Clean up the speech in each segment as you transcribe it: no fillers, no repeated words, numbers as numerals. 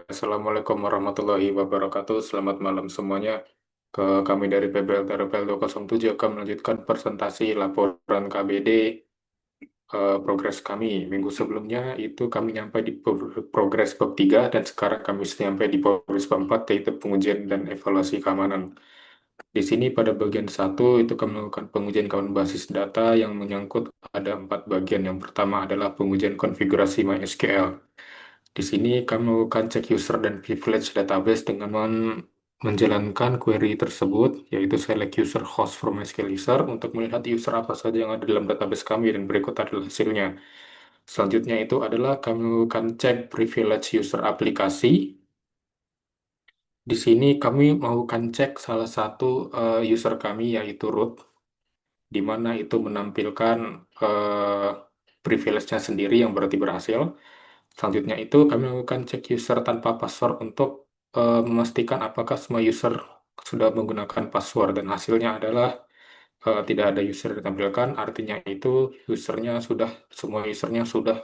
Assalamualaikum warahmatullahi wabarakatuh. Selamat malam semuanya. Kami dari PBLT RPL 207 akan melanjutkan presentasi laporan KBD progres kami. Minggu sebelumnya itu kami nyampe di progres bab 3 dan sekarang kami sampai di progres bab 4 yaitu pengujian dan evaluasi keamanan. Di sini pada bagian satu itu kami melakukan pengujian kawan basis data yang menyangkut ada 4 bagian. Yang pertama adalah pengujian konfigurasi MySQL. Di sini kami melakukan cek user dan privilege database dengan menjalankan query tersebut, yaitu select user host from MySQL user untuk melihat user apa saja yang ada dalam database kami dan berikut adalah hasilnya. Selanjutnya itu adalah kami melakukan cek privilege user aplikasi. Di sini kami melakukan cek salah satu user kami yaitu root, di mana itu menampilkan privilege-nya sendiri yang berarti berhasil. Selanjutnya itu kami melakukan cek user tanpa password untuk memastikan apakah semua user sudah menggunakan password dan hasilnya adalah tidak ada user ditampilkan, artinya itu semua usernya sudah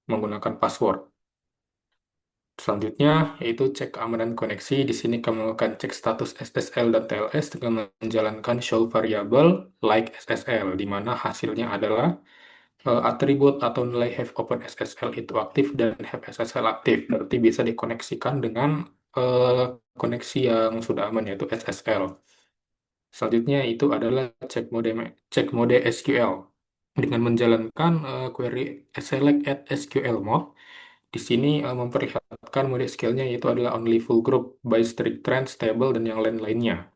menggunakan password. Selanjutnya yaitu cek keamanan koneksi. Di sini kami melakukan cek status SSL dan TLS dengan menjalankan show variable like SSL, di mana hasilnya adalah atribut atau nilai have open SSL itu aktif dan have SSL aktif. Berarti bisa dikoneksikan dengan koneksi yang sudah aman yaitu SSL. Selanjutnya itu adalah cek mode SQL dengan menjalankan query select at SQL mode. Di sini memperlihatkan mode SQL-nya yaitu adalah only full group by strict trend, stable, dan yang lain-lainnya.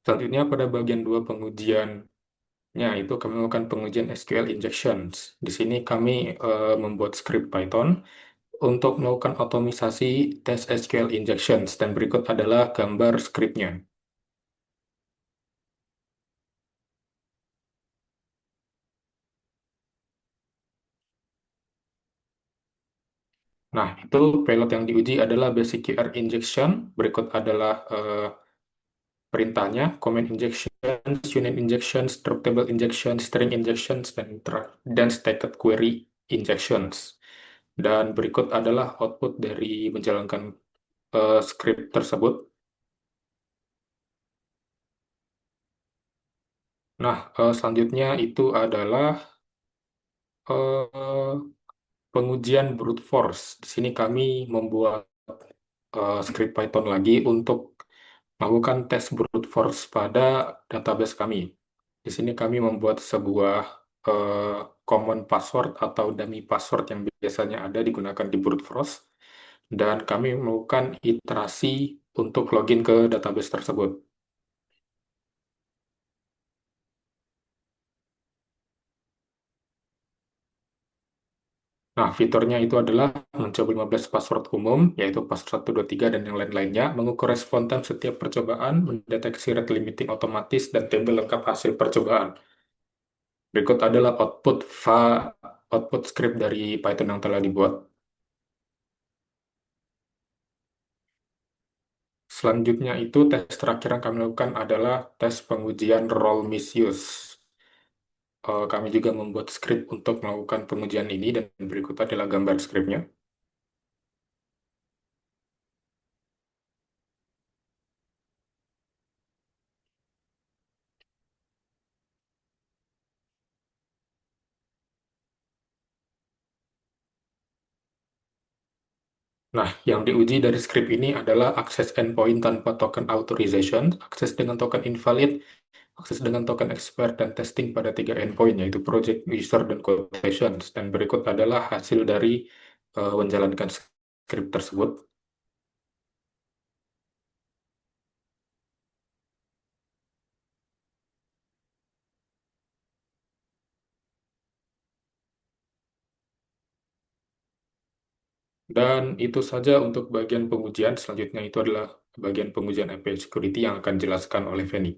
Selanjutnya pada bagian 2 pengujiannya itu kami melakukan pengujian SQL injections. Di sini kami membuat script Python untuk melakukan otomisasi tes SQL injections dan berikut adalah gambar scriptnya. Nah, itu payload yang diuji adalah basic QR injection. Berikut adalah perintahnya, comment injections, unit injections, truth table injections, string injections, dan stated query injections. Dan berikut adalah output dari menjalankan script tersebut. Nah, selanjutnya itu adalah eh, pengujian brute force. Di sini kami membuat script Python lagi untuk melakukan tes brute force pada database kami. Di sini kami membuat sebuah eh, common password atau dummy password yang biasanya ada digunakan di brute force, dan kami melakukan iterasi untuk login ke database tersebut. Nah, fiturnya itu adalah mencoba 15 password umum, yaitu password 123 dan yang lain-lainnya, mengukur respon time setiap percobaan, mendeteksi rate limiting otomatis, dan tabel lengkap hasil percobaan. Berikut adalah output script dari Python yang telah dibuat. Selanjutnya itu tes terakhir yang kami lakukan adalah tes pengujian role misuse. Kami juga membuat script untuk melakukan pengujian ini dan berikut adalah gambar scriptnya. Nah, yang diuji dari script ini adalah akses endpoint tanpa token authorization, akses dengan token invalid, akses dengan token expired, dan testing pada 3 endpoint, yaitu project, user, dan quotations. Dan berikut adalah hasil dari menjalankan script tersebut. Dan itu saja untuk bagian pengujian. Selanjutnya itu adalah bagian pengujian API Security yang akan dijelaskan oleh Feni.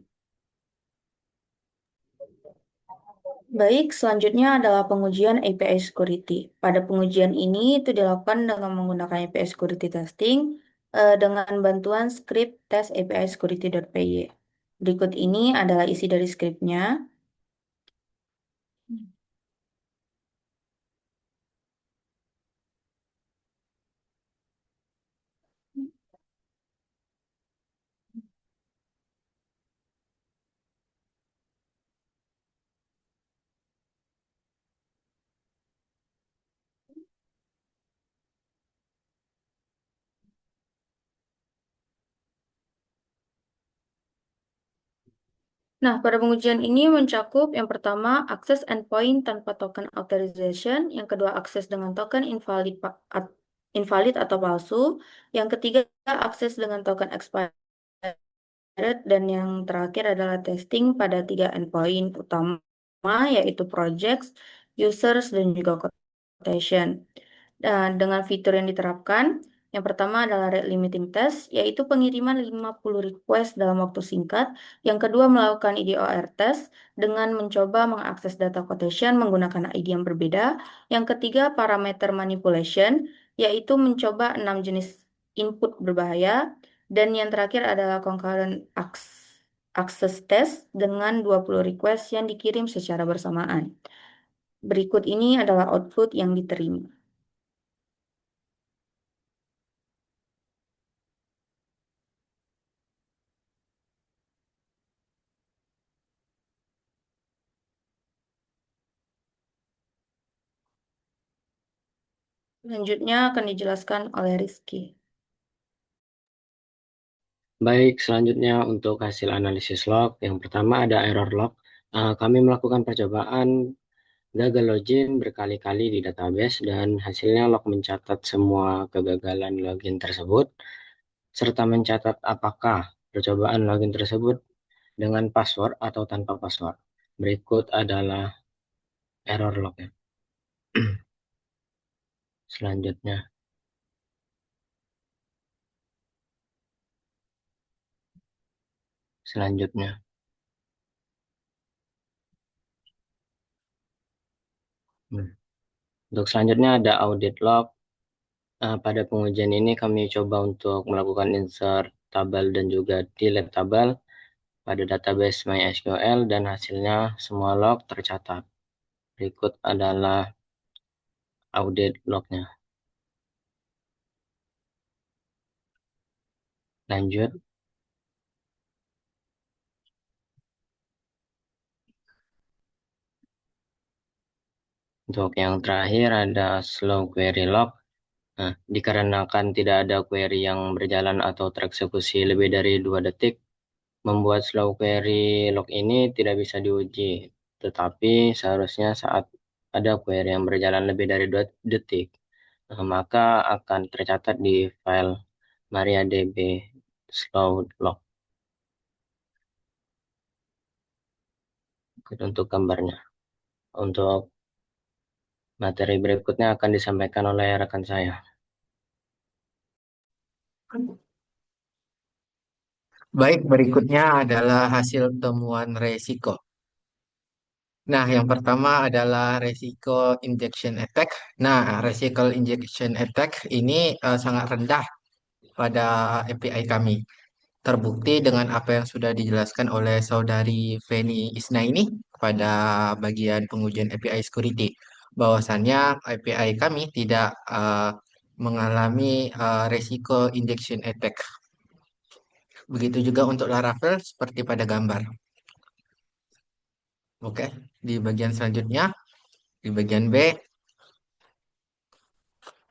Baik, selanjutnya adalah pengujian API Security. Pada pengujian ini itu dilakukan dengan menggunakan API Security Testing dengan bantuan script test API Security.py. Berikut ini adalah isi dari skripnya. Nah, pada pengujian ini mencakup yang pertama, akses endpoint tanpa token authorization, yang kedua, akses dengan token invalid atau palsu, yang ketiga, akses dengan token expired, dan yang terakhir adalah testing pada tiga endpoint utama, yaitu projects, users, dan juga quotation. Dan dengan fitur yang diterapkan, yang pertama adalah rate limiting test, yaitu pengiriman 50 request dalam waktu singkat. Yang kedua, melakukan EDOR test dengan mencoba mengakses data quotation menggunakan ID yang berbeda. Yang ketiga, parameter manipulation, yaitu mencoba 6 jenis input berbahaya. Dan yang terakhir adalah concurrent access test dengan 20 request yang dikirim secara bersamaan. Berikut ini adalah output yang diterima. Selanjutnya akan dijelaskan oleh Rizky. Baik, selanjutnya untuk hasil analisis log, yang pertama ada error log. Kami melakukan percobaan gagal login berkali-kali di database dan hasilnya log mencatat semua kegagalan login tersebut, serta mencatat apakah percobaan login tersebut dengan password atau tanpa password. Berikut adalah error lognya. Selanjutnya, selanjutnya. Hmm. Untuk selanjutnya ada audit log. Pada pengujian ini kami coba untuk melakukan insert tabel dan juga delete tabel pada database MySQL dan hasilnya semua log tercatat. Berikut adalah audit lognya. Lanjut, untuk yang terakhir ada slow query log. Nah, dikarenakan tidak ada query yang berjalan atau tereksekusi lebih dari 2 detik, membuat slow query log ini tidak bisa diuji. Tetapi seharusnya saat ada query yang berjalan lebih dari 2 detik, maka akan tercatat di file MariaDB slow log. Untuk gambarnya. Untuk materi berikutnya akan disampaikan oleh rekan saya. Baik, berikutnya adalah hasil temuan resiko. Nah, yang pertama adalah resiko injection attack. Nah, resiko injection attack ini sangat rendah pada API kami. Terbukti dengan apa yang sudah dijelaskan oleh saudari Feni Isna ini pada bagian pengujian API security. Bahwasannya API kami tidak mengalami resiko injection attack. Begitu juga untuk Laravel seperti pada gambar. Oke, di bagian selanjutnya, di bagian B,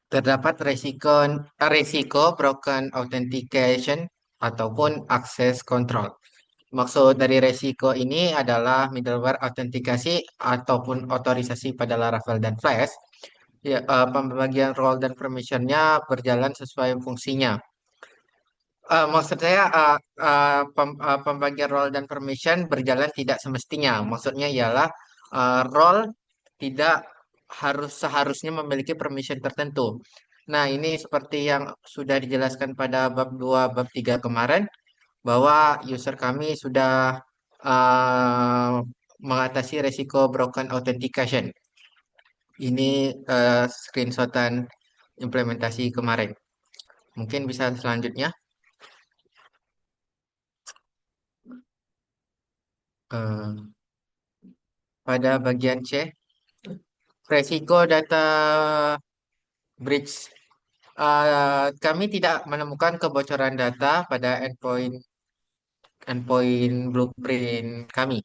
terdapat resiko broken authentication ataupun access control. Maksud dari resiko ini adalah middleware autentikasi ataupun otorisasi pada Laravel dan Flash. Ya, pembagian role dan permissionnya berjalan sesuai fungsinya. Maksud saya pembagian role dan permission berjalan tidak semestinya. Maksudnya ialah role tidak seharusnya memiliki permission tertentu. Nah, ini seperti yang sudah dijelaskan pada bab 2, bab 3 kemarin, bahwa user kami sudah uh, mengatasi resiko broken authentication. Ini screenshotan implementasi kemarin. Mungkin bisa selanjutnya. Eh, pada bagian C, resiko data breach. Kami tidak menemukan kebocoran data pada endpoint endpoint blueprint kami.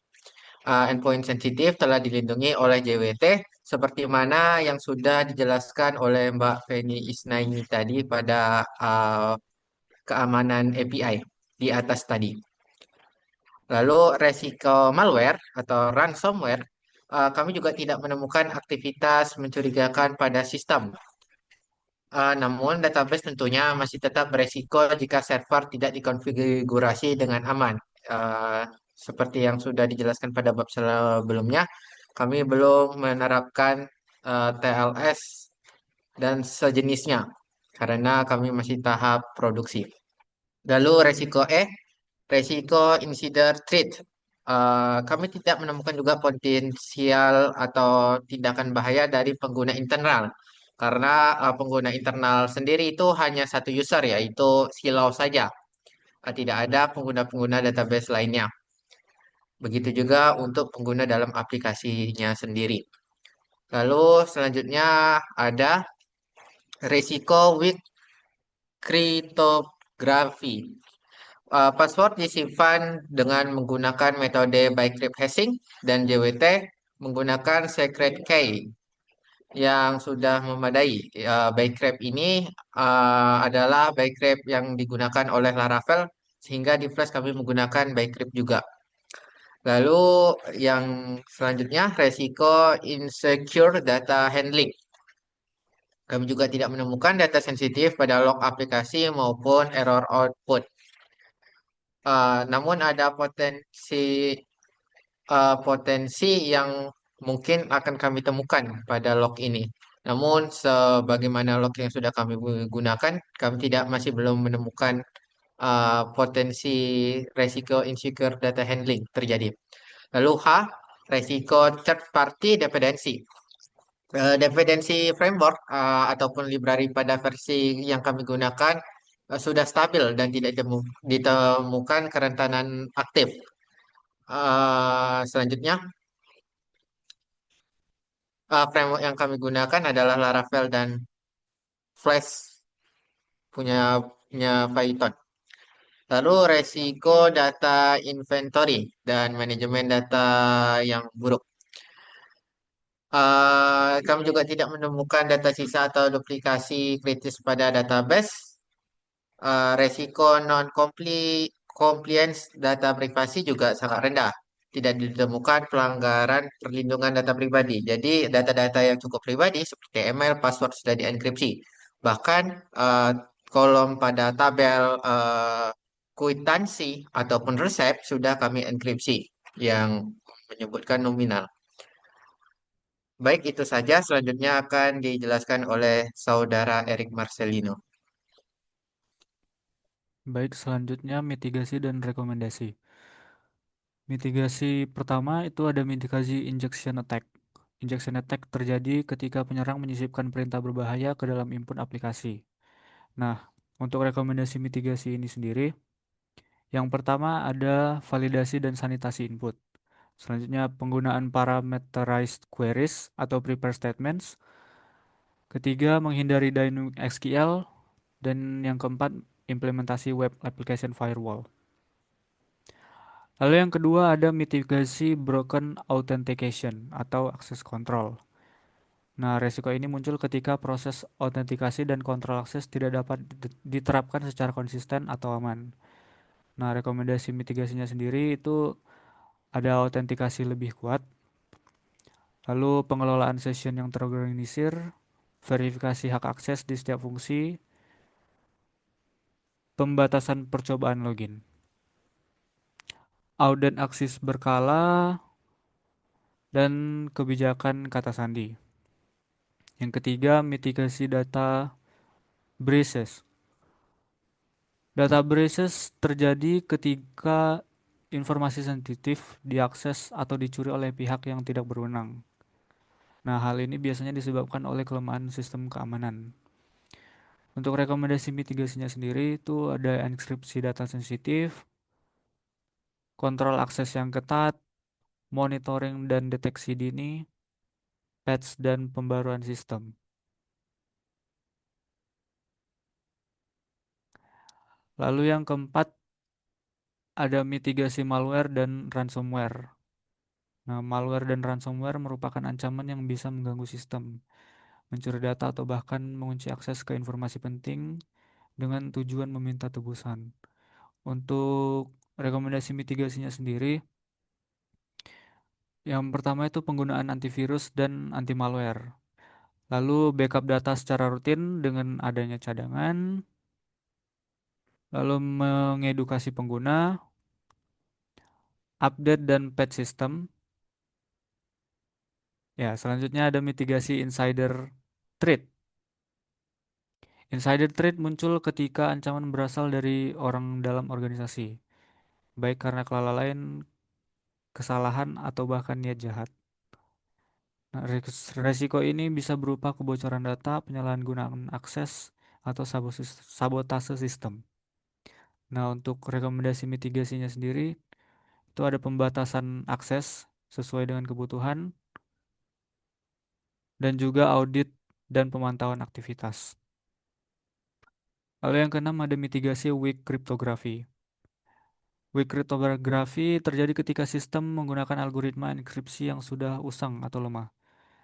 Endpoint sensitif telah dilindungi oleh JWT seperti mana yang sudah dijelaskan oleh Mbak Feni Isnaini tadi pada keamanan API di atas tadi. Lalu resiko malware atau ransomware, kami juga tidak menemukan aktivitas mencurigakan pada sistem. Namun database tentunya masih tetap beresiko jika server tidak dikonfigurasi dengan aman. Eh, Seperti yang sudah dijelaskan pada bab sebelumnya, kami belum menerapkan TLS dan sejenisnya karena kami masih tahap produksi. Lalu resiko insider threat. Kami tidak menemukan juga potensial atau tindakan bahaya dari pengguna internal. Karena pengguna internal sendiri itu hanya satu user, yaitu Silo saja. Tidak ada pengguna-pengguna database lainnya. Begitu juga untuk pengguna dalam aplikasinya sendiri. Lalu selanjutnya ada resiko weak cryptography. Password disimpan dengan menggunakan metode bytecrypt hashing dan JWT menggunakan secret key yang sudah memadai. Bytecrypt ini adalah bytecrypt yang digunakan oleh Laravel sehingga di Flash kami menggunakan bytecrypt juga. Lalu yang selanjutnya resiko insecure data handling. Kami juga tidak menemukan data sensitif pada log aplikasi maupun error output. Namun ada potensi yang mungkin akan kami temukan pada log ini. Namun sebagaimana log yang sudah kami gunakan, kami tidak masih belum menemukan potensi resiko insecure data handling terjadi. Lalu resiko third party dependency. Dependensi framework ataupun library pada versi yang kami gunakan sudah stabil dan tidak ditemukan kerentanan aktif. Selanjutnya, framework yang kami gunakan adalah Laravel dan Flash punya Python. Lalu resiko data inventory dan manajemen data yang buruk. Kami juga tidak menemukan data sisa atau duplikasi kritis pada database. Resiko non-compliance data privasi juga sangat rendah. Tidak ditemukan pelanggaran perlindungan data pribadi. Jadi data-data yang cukup pribadi seperti email, password sudah dienkripsi. Bahkan kolom pada tabel kwitansi ataupun resep sudah kami enkripsi yang menyebutkan nominal. Baik, itu saja. Selanjutnya akan dijelaskan oleh Saudara Erik Marcelino. Baik, selanjutnya mitigasi dan rekomendasi. Mitigasi pertama itu ada mitigasi injection attack. Injection attack terjadi ketika penyerang menyisipkan perintah berbahaya ke dalam input aplikasi. Nah, untuk rekomendasi mitigasi ini sendiri, yang pertama ada validasi dan sanitasi input. Selanjutnya penggunaan parameterized queries atau prepare statements. Ketiga, menghindari dynamic SQL. Dan yang keempat, implementasi web application firewall. Lalu yang kedua ada mitigasi broken authentication atau access control. Nah, resiko ini muncul ketika proses autentikasi dan kontrol akses tidak dapat diterapkan secara konsisten atau aman. Nah, rekomendasi mitigasinya sendiri itu ada autentikasi lebih kuat, lalu pengelolaan session yang terorganisir, verifikasi hak akses di setiap fungsi, pembatasan percobaan login, audit akses berkala, dan kebijakan kata sandi. Yang ketiga, mitigasi data breaches. Data breaches terjadi ketika informasi sensitif diakses atau dicuri oleh pihak yang tidak berwenang. Nah, hal ini biasanya disebabkan oleh kelemahan sistem keamanan. Untuk rekomendasi mitigasinya sendiri itu ada enkripsi data sensitif, kontrol akses yang ketat, monitoring dan deteksi dini, patch dan pembaruan sistem. Lalu yang keempat ada mitigasi malware dan ransomware. Nah, malware dan ransomware merupakan ancaman yang bisa mengganggu sistem, mencuri data atau bahkan mengunci akses ke informasi penting dengan tujuan meminta tebusan. Untuk rekomendasi mitigasinya sendiri, yang pertama itu penggunaan antivirus dan anti malware. Lalu backup data secara rutin dengan adanya cadangan. Lalu mengedukasi pengguna, update dan patch system. Ya, selanjutnya ada mitigasi insider threat. Insider threat muncul ketika ancaman berasal dari orang dalam organisasi, baik karena kelalaian, kesalahan, atau bahkan niat jahat. Nah, resiko ini bisa berupa kebocoran data, penyalahgunaan akses, atau sabotase sistem. Nah, untuk rekomendasi mitigasinya sendiri, itu ada pembatasan akses sesuai dengan kebutuhan, dan juga audit dan pemantauan aktivitas. Lalu yang keenam ada mitigasi weak cryptography. Weak cryptography terjadi ketika sistem menggunakan algoritma enkripsi yang sudah usang atau lemah,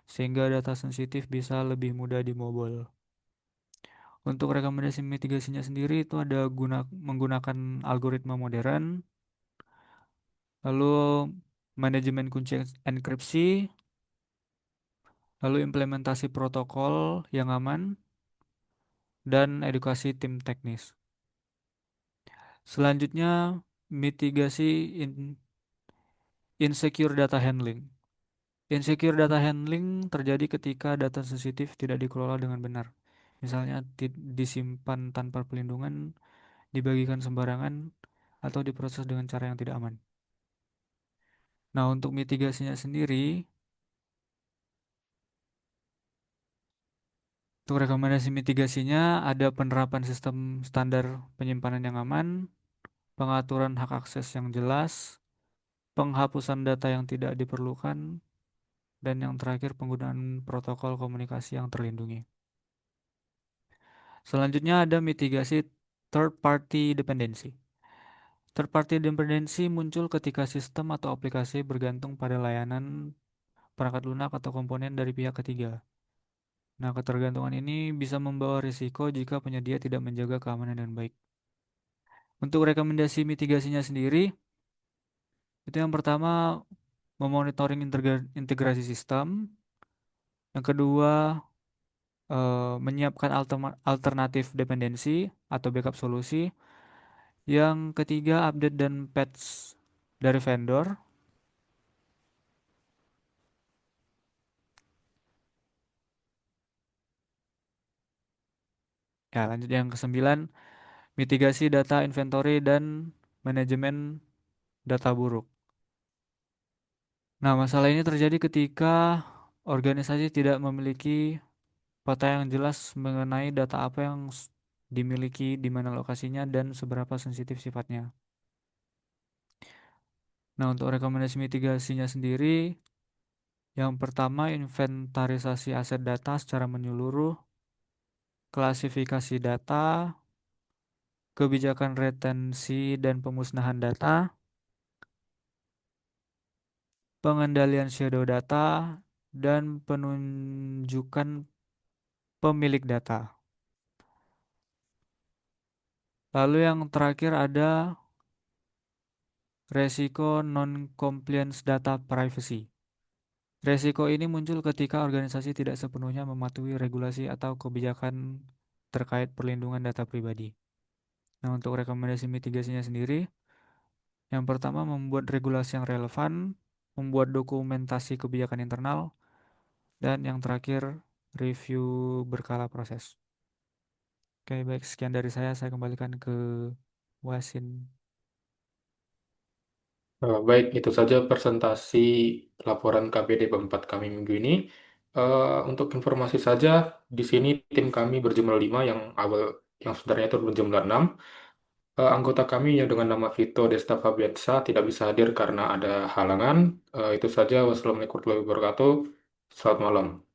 sehingga data sensitif bisa lebih mudah dibobol. Untuk rekomendasi mitigasinya sendiri itu ada menggunakan algoritma modern, lalu manajemen kunci enkripsi, lalu implementasi protokol yang aman, dan edukasi tim teknis. Selanjutnya, mitigasi insecure data handling. Insecure data handling terjadi ketika data sensitif tidak dikelola dengan benar. Misalnya disimpan tanpa perlindungan, dibagikan sembarangan, atau diproses dengan cara yang tidak aman. Nah, untuk mitigasinya sendiri, untuk rekomendasi mitigasinya ada penerapan sistem standar penyimpanan yang aman, pengaturan hak akses yang jelas, penghapusan data yang tidak diperlukan, dan yang terakhir penggunaan protokol komunikasi yang terlindungi. Selanjutnya ada mitigasi third party dependency. Third party dependency muncul ketika sistem atau aplikasi bergantung pada layanan perangkat lunak atau komponen dari pihak ketiga. Nah, ketergantungan ini bisa membawa risiko jika penyedia tidak menjaga keamanan dengan baik. Untuk rekomendasi mitigasinya sendiri, itu yang pertama memonitoring integrasi sistem, yang kedua menyiapkan alternatif dependensi atau backup solusi, yang ketiga update dan patch dari vendor, ya lanjut yang kesembilan mitigasi data inventory dan manajemen data buruk. Nah, masalah ini terjadi ketika organisasi tidak memiliki peta yang jelas mengenai data apa yang dimiliki, di mana lokasinya, dan seberapa sensitif sifatnya. Nah, untuk rekomendasi mitigasinya sendiri, yang pertama inventarisasi aset data secara menyeluruh, klasifikasi data, kebijakan retensi dan pemusnahan data, pengendalian shadow data, dan penunjukan pemilik data. Lalu yang terakhir ada resiko non-compliance data privacy. Resiko ini muncul ketika organisasi tidak sepenuhnya mematuhi regulasi atau kebijakan terkait perlindungan data pribadi. Nah, untuk rekomendasi mitigasinya sendiri, yang pertama membuat regulasi yang relevan, membuat dokumentasi kebijakan internal, dan yang terakhir review berkala proses. Oke, baik, sekian dari saya kembalikan ke Wasin. Baik, itu saja presentasi laporan KPD keempat kami minggu ini. Untuk informasi saja, di sini tim kami berjumlah 5 yang awal yang sebenarnya itu berjumlah 6. Anggota kami yang dengan nama Vito Desta Fabiansa tidak bisa hadir karena ada halangan. Itu saja. Wassalamualaikum warahmatullahi wabarakatuh. Selamat malam.